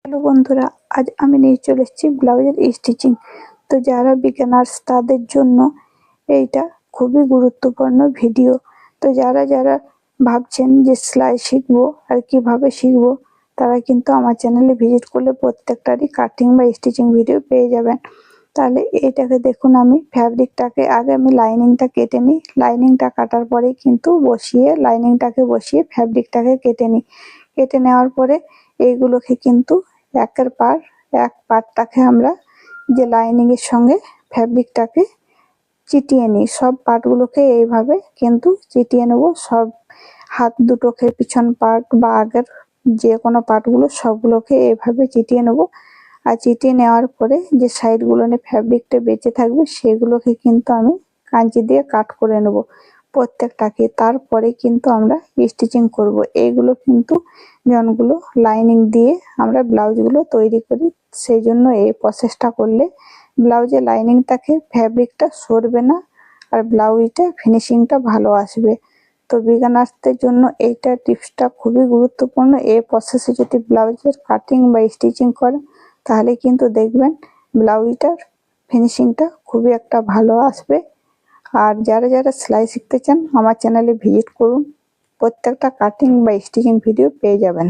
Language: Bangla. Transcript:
হ্যালো বন্ধুরা, আজ আমি নিয়ে চলে এসেছি ব্লাউজের স্টিচিং। তো যারা বিগিনার্স তাদের জন্য এইটা খুবই গুরুত্বপূর্ণ ভিডিও। তো যারা ভাবছেন যে সেলাই শিখবো আর কিভাবে শিখবো, তারা কিন্তু আমার চ্যানেলে ভিজিট করলে প্রত্যেকটারই কাটিং বা স্টিচিং ভিডিও পেয়ে যাবেন। তাহলে এইটাকে দেখুন, আমি ফ্যাব্রিকটাকে আগে আমি লাইনিংটা কেটে নিই। লাইনিংটা কাটার পরে কিন্তু লাইনিংটাকে বসিয়ে ফ্যাব্রিকটাকে কেটে নিই। কেটে নেওয়ার পরে এইগুলোকে কিন্তু এক পার্টটাকে আমরা যে লাইনিংয়ের সঙ্গে ফ্যাব্রিকটাকে চিটিয়ে নিই। সব পার্টগুলোকে এইভাবে কিন্তু চিটিয়ে নেব। সব হাত দুটোকে পিছন পার্ট বা আগের যে কোনো পার্টগুলো সবগুলোকে এইভাবে চিটিয়ে নেব। আর চিটিয়ে নেওয়ার পরে যে সাইডগুলো নিয়ে ফ্যাব্রিকটা বেঁচে থাকবে সেগুলোকে কিন্তু আমি কাঁচি দিয়ে কাট করে নেব প্রত্যেকটাকে। তারপরে কিন্তু আমরা স্টিচিং করব। এইগুলো কিন্তু জনগুলো লাইনিং দিয়ে আমরা ব্লাউজগুলো তৈরি করি। সেই জন্য এই প্রসেসটা করলে ব্লাউজে লাইনিং থাকে, ফ্যাব্রিকটা সরবে না, আর ব্লাউজটা ফিনিশিংটা ভালো আসবে। তো বিগিনারদের জন্য এইটা টিপসটা খুবই গুরুত্বপূর্ণ। এই প্রসেসে যদি ব্লাউজের কাটিং বা স্টিচিং করেন তাহলে কিন্তু দেখবেন ব্লাউজটার ফিনিশিংটা খুবই একটা ভালো আসবে। আর যারা সেলাই শিখতে চান আমার চ্যানেলে ভিজিট করুন, প্রত্যেকটা কাটিং বা স্টিচিং ভিডিও পেয়ে যাবেন।